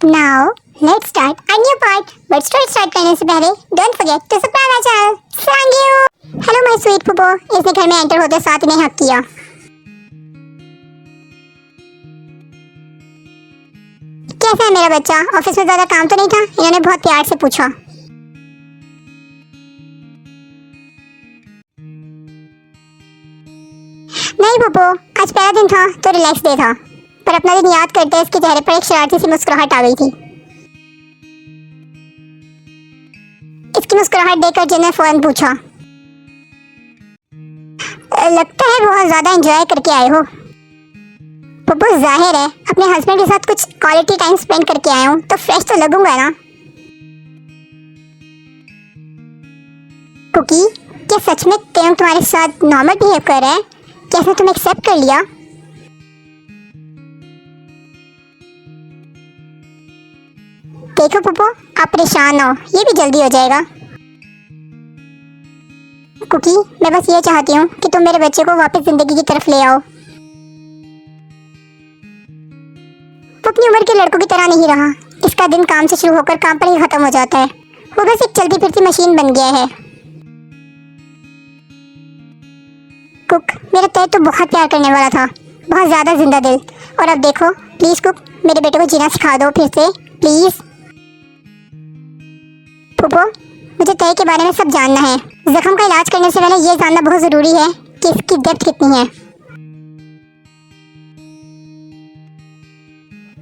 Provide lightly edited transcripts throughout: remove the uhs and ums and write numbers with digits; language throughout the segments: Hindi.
Now let's start a new part. But story start करने से पहले don't forget to subscribe our channel. Thank you. Hello my sweet पुप्पो. इसने घर में एंटर होते साथ ने हक किया. कैसा है मेरा बच्चा? ऑफिस में ज्यादा काम तो नहीं था? इन्होंने बहुत प्यार से पूछा. नहीं पुप्पो, आज पहला दिन था तो रिलैक्स डे था. पर अपना दिन याद करते इसके चेहरे पर एक शरारती सी मुस्कुराहट आ गई थी. इसकी मुस्कुराहट देखकर जिन ने फौरन पूछा, लगता है बहुत ज्यादा एंजॉय करके आए हो. पुप्पो जाहिर है अपने हस्बैंड के साथ कुछ क्वालिटी टाइम स्पेंड करके आया हूँ तो फ्रेश तो लगूंगा ना. कुकी, क्या सच में तेम तुम्हारे साथ नॉर्मल बिहेव कर रहा है? कैसे तुम एक्सेप्ट कर लिया? देखो पुप्पो, आप परेशान हो, ये भी जल्दी हो जाएगा. कुकी, मैं बस ये चाहती हूँ कि तुम मेरे बच्चे को वापस जिंदगी की तरफ ले आओ. वो अपनी उम्र के लड़कों की तरह नहीं रहा. इसका दिन काम से शुरू होकर काम पर ही खत्म हो जाता है. वो बस एक चलती फिरती मशीन बन गया है. कुक, मेरा तय तो बहुत प्यार करने वाला था, बहुत ज्यादा जिंदा दिल. और अब देखो, प्लीज कुक, मेरे बेटे को जीना सिखा दो फिर से, प्लीज. पुप्पो, मुझे तय के बारे में सब जानना है. जख्म का इलाज करने से पहले ये जानना बहुत जरूरी है कि इसकी डेप्थ कितनी है.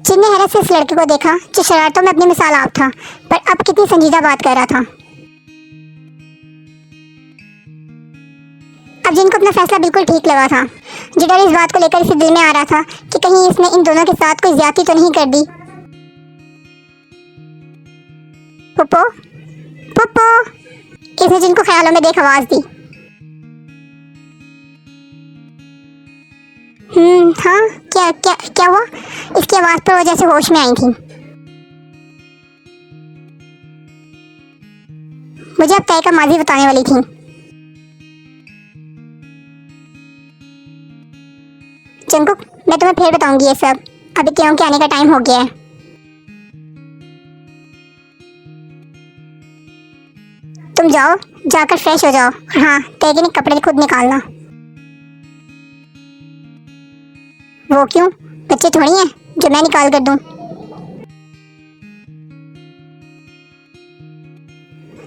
जिन ने हैरत से इस लड़के को देखा जो शरारतों में अपनी मिसाल आप था, पर अब कितनी संजीदा बात कर रहा था. अब जिनको अपना फैसला बिल्कुल ठीक लगा था. जो डर इस बात को लेकर इसे दिल में आ रहा था कि कहीं इसने इन दोनों के साथ कोई ज्यादती तो नहीं कर दी. पुप्पो, पुप्पो, इसने जिनको ख्यालों में देख आवाज दी. हाँ, क्या क्या क्या हुआ? इसकी आवाज पर वो जैसे होश में आई थी. मुझे अब तय का माजी बताने वाली थी. जंकुक, मैं तुम्हें फिर बताऊंगी ये सब. अभी त्यों के आने का टाइम हो गया है. तुम जाओ, जाकर फ्रेश हो जाओ. और हाँ, तय के कपड़े खुद निकालना. वो क्यों? बच्चे थोड़ी हैं जो मैं निकाल कर दूं.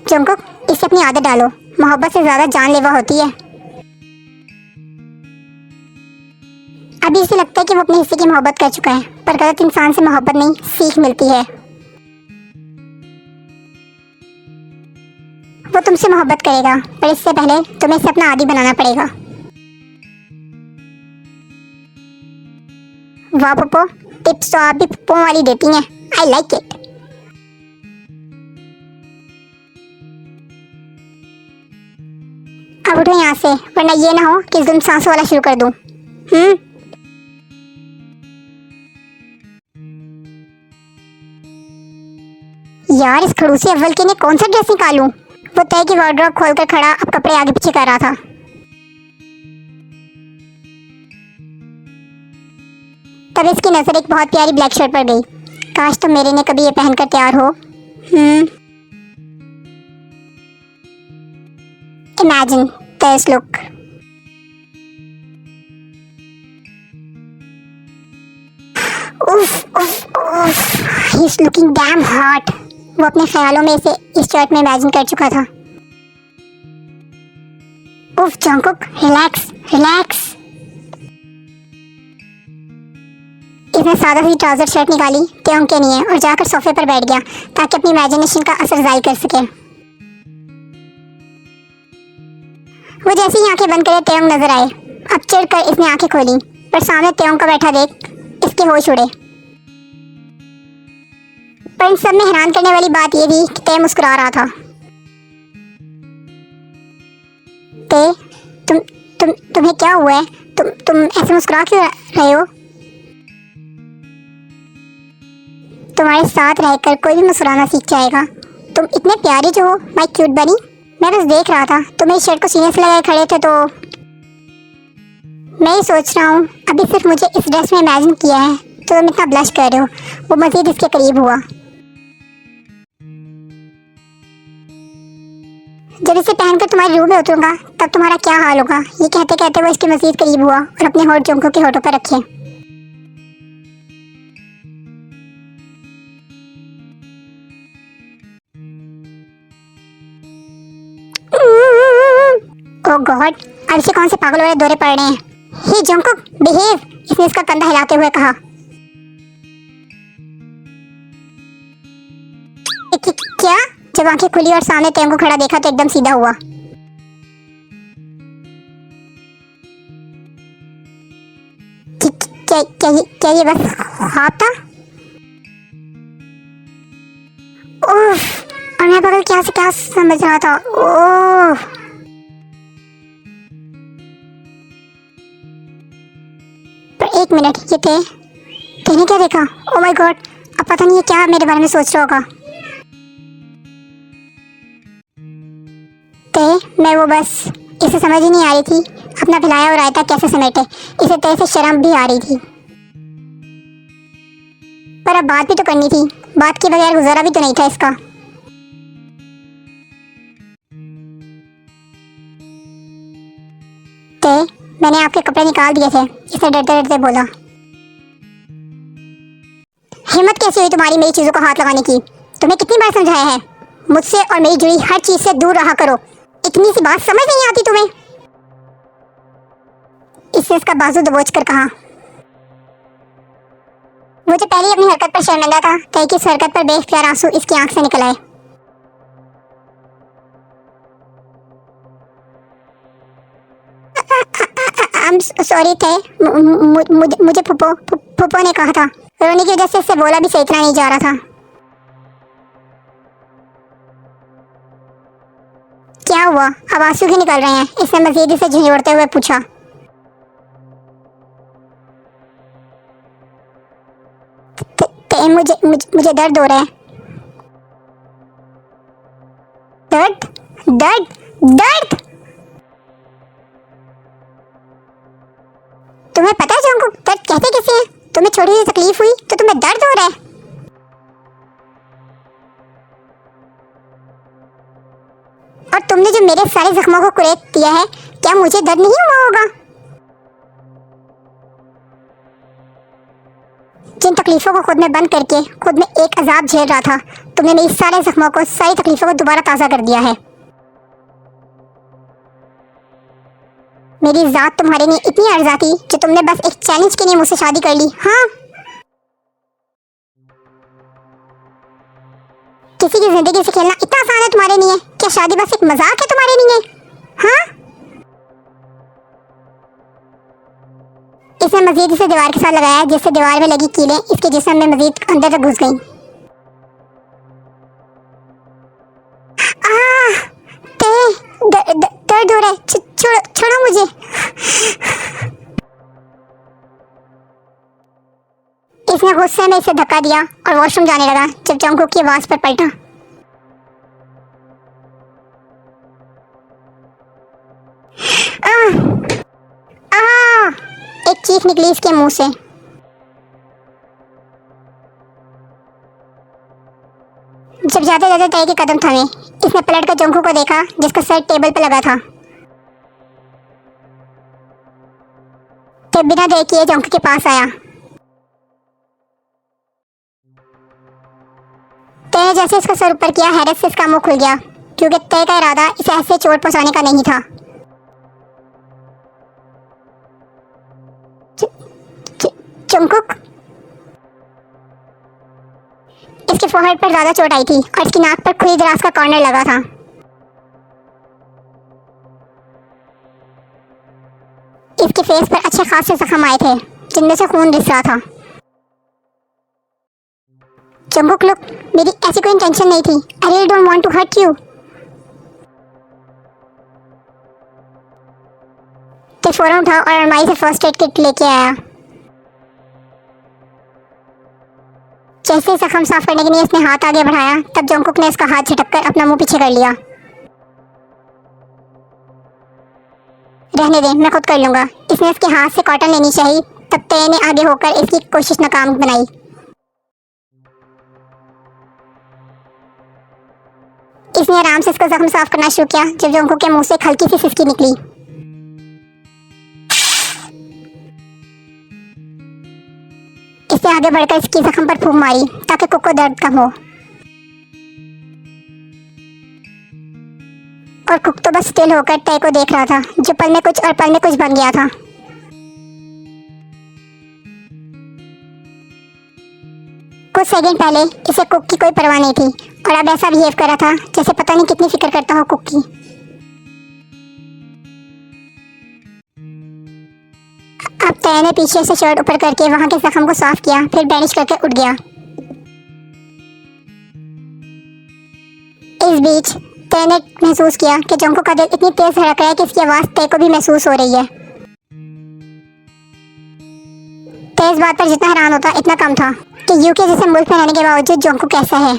जंकुक, इससे अपनी आदत डालो. मोहब्बत से ज्यादा जानलेवा होती है. अभी इसे लगता है कि वो अपने हिस्से की मोहब्बत कर चुका है, पर गलत इंसान से मोहब्बत नहीं, सीख मिलती है. वो तुमसे मोहब्बत करेगा, पर इससे पहले तुम्हें इसे अपना आदी बनाना पड़ेगा. वाह पुप्पो, टिप्स तो आप भी पुप्पो वाली देती हैं. I like it. अब उठो यहाँ से, वरना ये ना हो कि तुम सांसों वाला शुरू कर दूं. यार, इस खड़ूसी अव्वल के ने कौन सा ड्रेस निकालूं? वो तय की वार्डरोब खोलकर खड़ा अब कपड़े आगे पीछे कर रहा था. तब इसकी नजर एक बहुत प्यारी ब्लैक शर्ट पर गई. काश तो मेरे ने कभी ये पहनकर तैयार हो. Imagine this look. उफ उफ उफ, he is looking damn hot. वो अपने ख्यालों में इसे इस शर्ट में इमेजिन कर चुका था. उफ जंकुक, रिलैक्स रिलैक्स. इसने सादा सी ट्राउजर शर्ट निकाली त्यों के लिए और जाकर सोफे पर बैठ गया ताकि अपनी इमेजिनेशन का असर जाहिर कर सके. वो जैसे ही आंखें बंद करे त्यों नजर आए. अब चिढ़कर इसने आंखें खोली, पर सामने त्यों का बैठा देख इसके होश उड़े. पर इन सब में हैरान करने वाली बात ये थी कि तय मुस्कुरा रहा था. तय, तुम्हें क्या हुआ है? तुम ऐसे मुस्कुरा क्यों रहे हो? तुम्हारे साथ रहकर कोई भी मुस्कुराना सीख जाएगा. तुम इतने प्यारी जो हो, माय क्यूट बनी. मैं बस देख रहा था, तुम इस शर्ट को सीने से लगाए खड़े थे तो मैं ही सोच रहा हूँ अभी सिर्फ मुझे इस ड्रेस में इमेजिन किया है तुम इतना ब्लश कर रहे हो। वो मजीद इसके करीब हुआ। जब इसे पहनकर तुम्हारी रूह में उतरूंगा तब तुम्हारा क्या हाल होगा। ये कहते कहते वो इसके मजीद करीब हुआ और अपने होठ जुंको के होठों पर रखे। ओह गॉड, अब इसे कौन से पागल वाले दौरे पड़ रहे हैं। हे जंकुक, बिहेव, इसने इसका कंधा हिलाते हुए कहा। क्या? जब आंखें खुली और सामने तेंगो खड़ा देखा तो एकदम सीधा हुआ। क्या ये बस ख्वाब था? उफ, और मैं पगल क्या से क्या समझ रहा था। ओह, पर एक मिनट, ये तेने क्या देखा? ओह माय गॉड, अब पता नहीं ये क्या मेरे बारे में सोच रहा होगा। मैं वो बस, इसे समझ ही नहीं आ रही थी अपना खिलाया और रायता कैसे समेटे। इसे तय से शर्म भी आ रही थी, पर अब बात भी तो करनी थी। बात के बगैर गुजारा भी तो नहीं था इसका। मैंने आपके कपड़े निकाल दिए थे, इसने डरते डरते बोला। हिम्मत कैसी हुई तुम्हारी मेरी चीजों को हाथ लगाने की? तुम्हें कितनी बार समझाया है मुझसे और मेरी जुड़ी हर चीज से दूर रहा करो। इतनी सी बात समझ नहीं आती तुम्हें? इसने इसका बाजू दबोच कर कहा। मुझे पहले ही अपनी हरकत पर शर्मिंदा था, कि इस हरकत पर बेख्तियार आंसू इसकी आंख से निकल आए। सॉरी थे, मुझे फुप्पो ने कहा था। रोने की वजह से इससे बोला भी सही तरह नहीं जा रहा था। क्या हुआ? अब आंसू क्यों निकल रहे हैं? इसने मजीद इसे झंझोड़ते हुए पूछा। मुझे दर्द हो रहा है। दर्द दर्द दर्द? तुम्हें पता है जंकुक, दर्द कहते किसे हैं? तुम्हें छोटी सी तकलीफ हुई तो तुम्हें दर्द हो रहा है। और तुमने जो मेरे सारे जख्मों को कुरेद दिया है, क्या मुझे दर्द नहीं हुआ होगा? जिन तकलीफों को खुद में बंद करके खुद में एक अजाब झेल रहा था, तुमने मेरी सारे जख्मों को, सारी तकलीफों को दोबारा ताज़ा कर दिया है। मेरी जात तुम्हारे लिए इतनी अर्जा थी जो तुमने बस एक चैलेंज के लिए मुझसे शादी कर ली। हाँ, किसी की जिंदगी से खेलना इतना आसान है तुम्हारे लिए? क्या शादी बस एक मजाक है तुम्हारे लिए? हाँ? इसने मजीद इसे दीवार के साथ लगाया, जिससे दीवार में लगी कीलें इसके जिस्म में मजीद अंदर तक घुस गईं। दर्द हो रहा है, छोड़ो मुझे। इसने गुस्से में इसे धक्का दिया और वॉशरूम जाने लगा जब जंकुक की आवाज पर पलटा। एक चीख निकली इसके मुंह से। जब जाते जाते तय के कदम थमे, इसने पलटकर जंकुक को देखा जिसका सर टेबल पर लगा था। तब बिना देखे जंकुक के पास आया। तय जैसे इसका सर ऊपर किया, हैरत से इसका मुंह खुल गया, क्योंकि तय का इरादा इसे ऐसे चोट पहुंचाने का नहीं था। जंकुक, इसके फोरहेड पर ज्यादा चोट आई थी और इसकी नाक पर खुली दराज का कॉर्नर लगा था। इसके फेस पर अच्छे खासे जख्म आए थे जिनमें से खून रिस रहा था। जंकुक, लुक, मेरी ऐसी कोई इंटेंशन नहीं थी। I really don't want to hurt you. तो फौरन उठा और अलमारी से फर्स्ट एड किट लेके आया। जैसे जख्म साफ करने के लिए इसने हाथ आगे बढ़ाया, तब जंकुक ने इसका हाथ झटककर अपना मुंह पीछे कर लिया। रहने दे, मैं खुद कर लूंगा। इसने इसके हाथ से कॉटन लेनी चाहिए तब तय ने आगे होकर इसकी कोशिश नाकाम बनाई। इसने आराम से इसका जख्म साफ करना शुरू किया जब जोंको के मुंह से एक हल्की सी सिसकी निकली। इसने आगे बढ़कर इसकी जख्म पर फूंक मारी ताकि कुक को दर्द कम हो, और कुक तो बस स्टिल होकर तय को देख रहा था जो पल में कुछ और पल में कुछ बन गया था। कुछ सेकंड पहले इसे कुक की कोई परवाह नहीं थी और अब ऐसा बिहेव कर रहा था जैसे पता नहीं कितनी फिक्र करता हो कुक की। अब तय ने पीछे से शर्ट ऊपर करके वहां के जख्म को साफ किया, फिर बैंडेज करके उठ गया। इस बीच तय ने महसूस किया कि जोंको का दिल इतनी तेज धड़क रहा है कि इसकी आवाज तय को भी महसूस हो रही है। तय इस बात पर जितना हैरान होता इतना कम था कि यूके जैसे मुल्क में रहने के बावजूद जोंको कैसा है।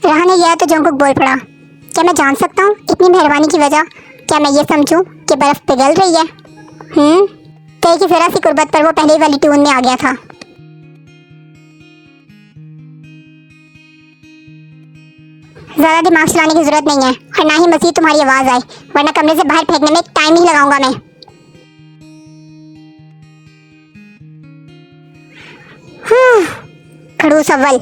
रहा यह तो जोंको बोल पड़ा, क्या मैं जान सकता हूँ इतनी मेहरबानी की वजह? क्या मैं ये समझूं कि बर्फ पिघल रही है? तय की जरा सी कुर्बत पर वो पहले वाली ट्यून में आ गया था। ज्यादा दिमाग चलाने की जरूरत नहीं है और ना ही मजीद तुम्हारी आवाज आए, वरना कमरे से बाहर फेंकने में टाइम नहीं लगाऊंगा मैं। खड़ूस अव्वल।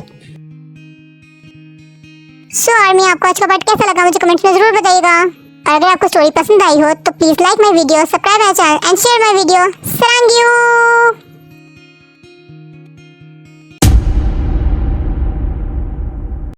सो आर्मी, आपको आज का पार्ट कैसा लगा मुझे कमेंट्स में जरूर बताइएगा। और अगर आपको स्टोरी पसंद आई हो तो please like my video, subscribe my channel and share my video. सलाम।